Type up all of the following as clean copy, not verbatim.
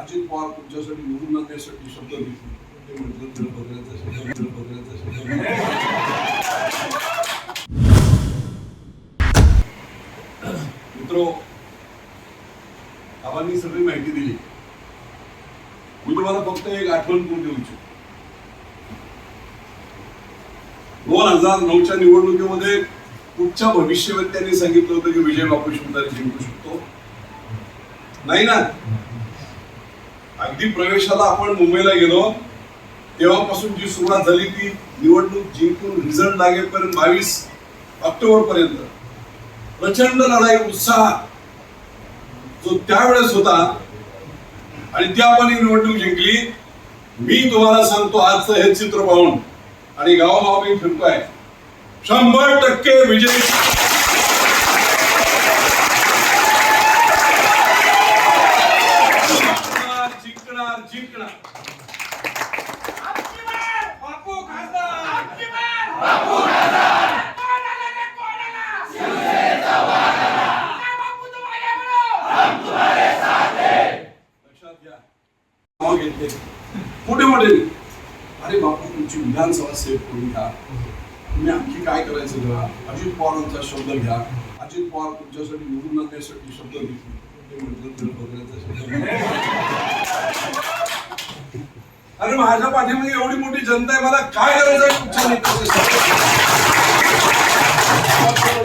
अजित पवार तुमच्यासाठी निवडून आणण्यासाठी शब्द घेतले ते म्हटलं बदलायचा शब्द मित्रो, आम्हाला सगळी माहिती दिली. मी तुम्हाला फक्त एक आठवण करून देऊ इच्छितो. 2009च्या निवडणुकीमध्ये कुठच्या भविष्यवेत्त्यांनी सांगितलं होतं की विजय बापू शिवतारे जिंकू शकतो? नाही ना. अगदी प्रवेशाला आपण मुंबईला गेलो तेव्हापासून जी सुरुवात झाली ती निवडणूक जिंकून रिझल्ट लागेपर्यंत 22 ऑक्टोबर पर्यंत प्रचंड लढाई, उत्साह जो त्यावेळेस होता आणि ती आपण निवडणूक जिंकली. मी तुम्हाला सांगतो आजचं हे चित्र पाहून आणि गावोगाव मी फिरतोय, 100% विजय. जिंकणार. बापू खासदार. लक्षात घ्या. नाव घेतले मोठे मोठे. अरे बापू तुमची विधानसभा सेव्ह करून घ्या. तुम्ही आणखी काय करायचं घ्या. अजित पवारांचा शब्द घ्या. अजित पवार तुमच्यासाठी निवडून आणण्यासाठी शब्द घेतले ते म्हटलं बदलायचा शब्द. अरे माझ्या पाठीमागे एवढी मोठी जनता आहे, मला काय करायचं तुमच्या नेत्याच्या.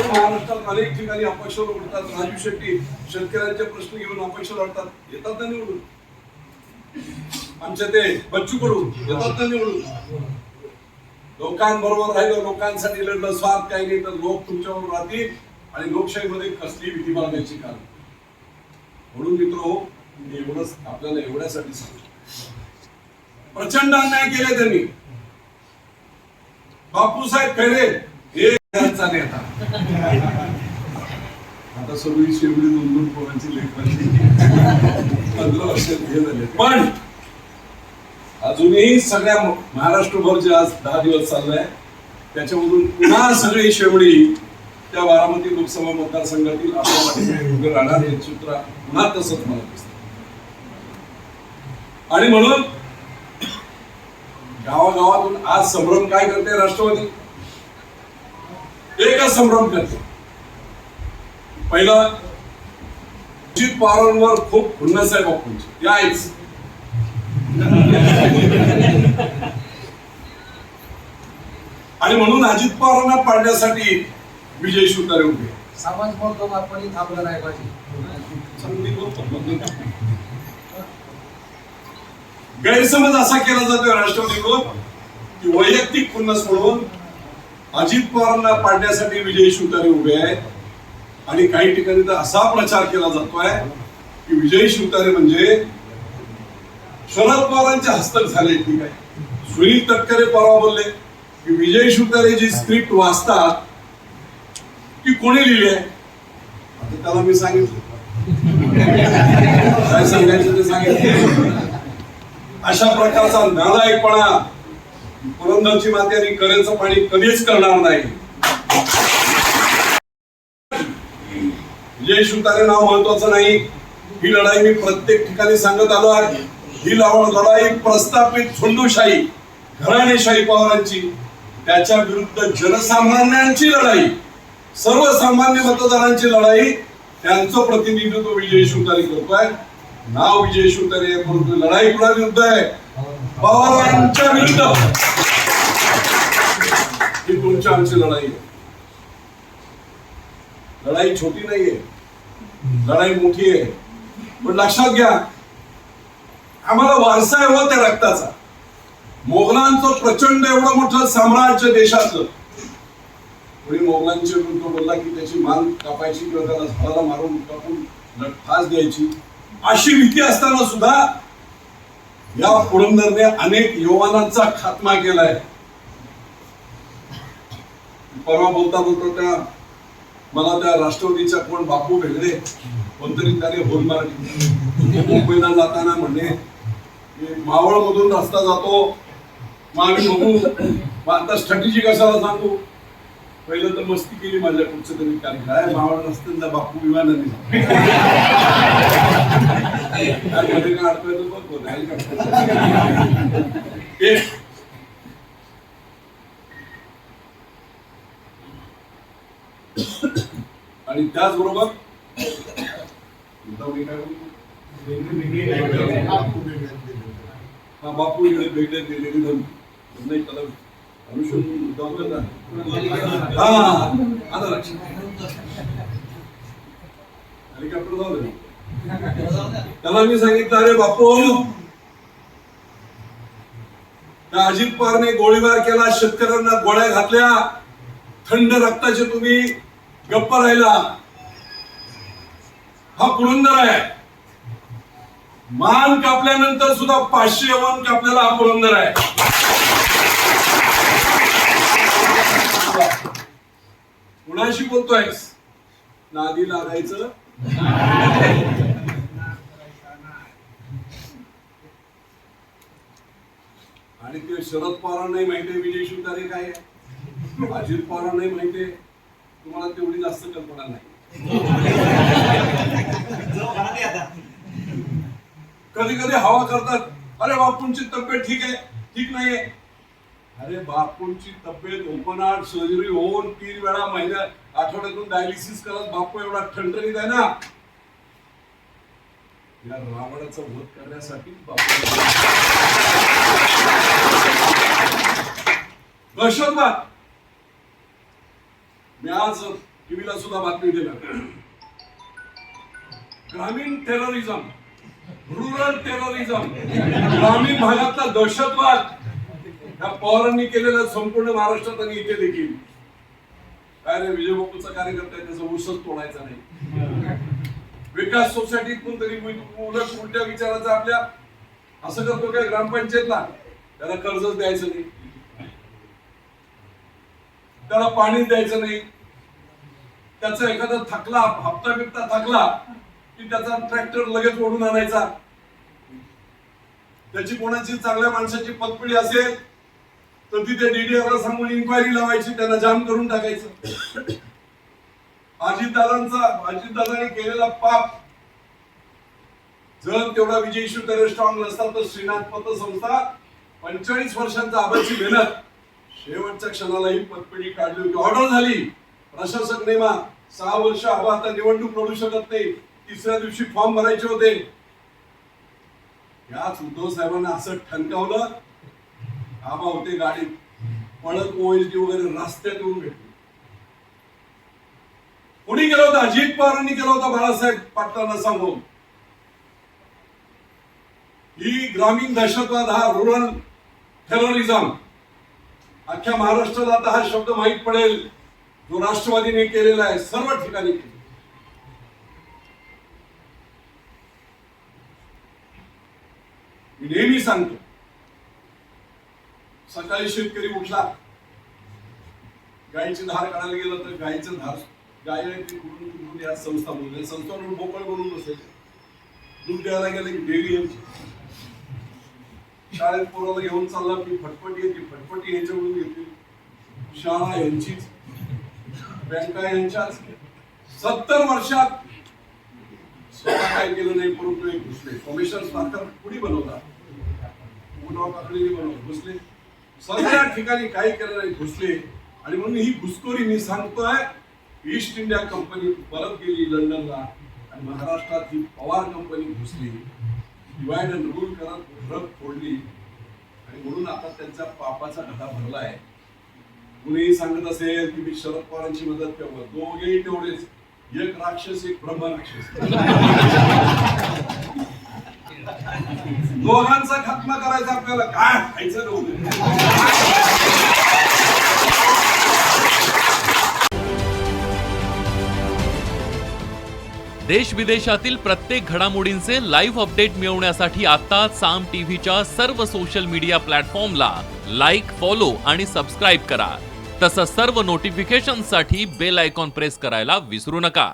महाराष्ट्रात अनेक ठिकाणी अपक्ष लढतात. राजू शेट्टी शेतकऱ्यांचे प्रश्न घेऊन अपक्ष लढतात, येतात ना निवडून. आमच्या ते बच्चू कडू येतात ना निवडून. लोकांबरोबर राहिलं, लोकांसाठी लढलं, स्वार्थ काही नाही तर लोक तुमच्याबरोबर राहतील आणि लोकशाहीमध्ये कसली भीती बाळगायची कारण. म्हणून मित्र एवढंच आपल्याला एवढ्यासाठी सांगतो, प्रचंड अन्याय केले त्यांनी. बापूसाहेब खैरे हे नेता आता सगळी शेवटी 2-2 पोरांची लेकरांची 15 वर्षात हे झाले. पण अजूनही सगळ्या महाराष्ट्रभर जे आज 10 दिवस चाललंय त्याच्यामधून पुन्हा सगळी शेवटी त्या बारामती लोकसभा मतदारसंघातील आपल्या पाठीमागे उभे राहणार हे चित्र पुन्हा तसंच मला दिसतं. आणि म्हणून गावागावातून आज संभ्रम काय करते राष्ट्रवादी? एकच संभ्रम करते. पहिला अजित पवारांवर खूप खुन्नस आहे बापूंची, यायच आणि म्हणून अजित पवारांना पाडण्यासाठी विजय शिवतारे उभे. समाज बोलतो आपण थांबलं नाही पाहिजे. गैरसमज असा केला जातोय राष्ट्रवादीकडून की वैयक्तिक खुन्नस म्हणून अजित पवारांना पाडण्यासाठी विजय शिवतारे उभे आहेत. आणि काही ठिकाणी तर असा प्रचार केला जातोय की विजय शिवतारे म्हणजे शरद पवारांचे हस्तक झाले. ठीक आहे, सुनील तटकरे परवा बोलले की विजय शिवतारे जी स्क्रिप्ट वाचतात ती कोणी लिहिली आहे. आता त्याला मी सांगितलं काय सांगायचं ते सांगितलं. अशा प्रकारचा नालायकपणा पुरंदरची माती आणि करेचं पाणी कधीच करणार नाही. विजय शिवतारे नाव महत्वाचं नाही. ही लढाई मी प्रत्येक ठिकाणी सांगत आलो आहे. ही लढाई प्रस्थापित झुंडूशाही घराणेशाही पवारांची, त्याच्या विरुद्ध जनसामान्यांची लढाई, सर्वसामान्य मतदारांची लढाई, त्यांचं प्रतिनिधित्व विजय शिवतारे करतोय. नाव विजय शिवतारे परंतु लढाई कुणा विरुद्ध आहे? पवारांच्या विरुद्ध. ही तुमच्या आमची लढाई आहे. लढाई छोटी नाहीये, लढाई मोठी आहे. पण लक्षात घ्या, आम्हाला वारसा आहे हो त्या रक्ताचा. मोगलांचं प्रचंड एवढं मोठं साम्राज्य देशातलं. कोणी मोगलांच्या विरुद्ध बोलला की त्याची मान कापायची किंवा त्याला झाडाला मारून कापून फास द्यायची अशी भीती असताना सुद्धा या पुरंदरने अनेक युवानांचा खात्मा केलाय. परवा बोलता त्या मला त्या राष्ट्रवादीच्या कोण बापू भेटले, कोणतरी त्याने बोल मारली. मुंबईला जाताना म्हणणे मावळ मधून रस्ता जातो, मग आम्ही बघू, आता स्ट्रॅटेजी कशाला सांगू. पहिलं तर मस्ती केली माझ्या कुठचं तरी काय मावळ नसताना बापू विमानाने मध्ये काय अडकवायचं बघ होत आहे का? आणि त्याचबरोबर हा बापू इकडे वेगळे दिलेली नाही त्याला हेलिकॉप्टर जाऊ दे. त्याला मी सांगितलं अरे बापू त्या अजित पवारने गोळीबार केला, शेतकऱ्यांना गोळ्या घातल्या, थंड रक्ताचे तुम्ही गप्प राहिला. हा पुरंदर आहे. मान कापल्यानंतर सुद्धा 500 मान कापलेला हा पुरंदर आहे. कुणाशी बोलतोयस? नादी लागायचं आणि ते शरद पवारांनाही माहितीये विजय शिवतारे काय आहे, अजित पवारांनाही माहितीये. तुम्हाला तेवढी जास्त कल्पना नाही. कधी कधी हवा करतात अरे बापूंची तब्येत ठीक आहे, ठीक नाहीये. अरे बापूंची तब्येत ओपन हार्ट सर्जरी होऊन 3 वेळा महिन्यात आठवड्यातून डायलिसिस करत बापू एवढा ठणठणीत आहे ना. या रावणाचा वध करण्यासाठी बापू दहशतवाद. मी आज टीव्हीला सुद्धा बातमी दिली. ग्रामीण टेररिझम, रुरल टेररिझम, ग्रामीण भागातला दहशतवाद या पवारांनी केलेला संपूर्ण महाराष्ट्रात आणि इथे देखील. काय रे विजय बापूचा कार्यकर्ता आहे, त्याचा ऊसच तोडायचा नाही. विकास सोसायटीतून तरी उलट उलट्या विचाराचा आपल्या असं करतो काय ग्रामपंचायतला, त्याला कर्जच द्यायचं नाही, त्याला पाणी द्यायचं नाही. त्याचा एखादा थकला हप्ता बिप्ता थकला की त्याचा ट्रॅक्टर लगेच ओढून आणायचा. त्याची कोणाची चांगल्या माणसाची पतपिढी असेल तर तिथे डीडीआरला सांगून इन्क्वायरी लावायची, त्यांना जाम करून टाकायचं. अजितदादांनी केलेला पाप जर तेवढा विजय शिवतारे स्ट्रॉंग नसता तर श्रीनाथ पतसंस्था 45 वर्षांचा आबाची मेहनत शेवटच्या क्षणाला ही पतपिढी काढली होती. ऑर्डर झाली, प्रशासक नेमा, 6 वर्ष हवा, आता निवडणूक लढू शकत नाही, 3ऱ्या दिवशी फॉर्म भरायचे होते. याच उद्धव साहेबांना असं ठणकावलं. आबा होते गाडीत, पळत ओएसडी वगैरे रस्त्यात येऊन भेटले. कोणी केलं होतं? अजित पवारांनी केलं होतं बाळासाहेब पाटलांना सांगून. ही ग्रामीण दहशतवाद, हा रुरल टेररिझम, अख्ख्या महाराष्ट्राला आता हा शब्द माहीत पडेल जो राष्ट्रवादीने केलेला आहे, सर्व ठिकाणी. मी नेहमी सांगतो, सकाळी शेतकरी उठला, गायीची धार काढायला गेला तर गायीचं धार गाय या संस्था बोलल्या, संस्था म्हणून बोकळ बोलून बसायचे. दूध द्यायला गेलं की डेअरी यांची, शाळेत पोराला घेऊन चालला की फटफटी येते, फटफटी यांच्याकडून घेतली, शाळा यांचीच, बँका यांच्याच. 70 वर्षात स्वतः काय केलं नाही, परंतु एक घुसले. कमिशन साखर कुणी बनवतात, घुसले. सगळ्या ठिकाणी काही केलं नाही, घुसले. आणि म्हणून ही घुसखोरी मी सांगतोय, ईस्ट इंडिया कंपनी परत गेली लंडनला आणि महाराष्ट्रात ही पवार कंपनी घुसली, डिवाइड अँड रूल करत रग फोडली. आणि म्हणून आता त्यांच्या पापाचा घटा भरलाय. कुणीही सांगत असेल की मी शरद पवारांची मदत केलं, दोघेही तेवढेच, एक राक्षस एक ब्रह्मराक्षस. दोघांचा खात्मा करायचा आपल्याला, काय खायचं नव्हतं. देश विदेशातील प्रत्येक घडामोडींचे लाईव्ह अपडेट मिळवण्यासाठी आता साम टीव्हीच्या सर्व सोशल मीडिया प्लॅटफॉर्मला लाईक, फॉलो आणि सबस्क्राईब करा. तसंच सर्व नोटिफिकेशनसाठी बेल आयकॉन प्रेस करायला विसरू नका.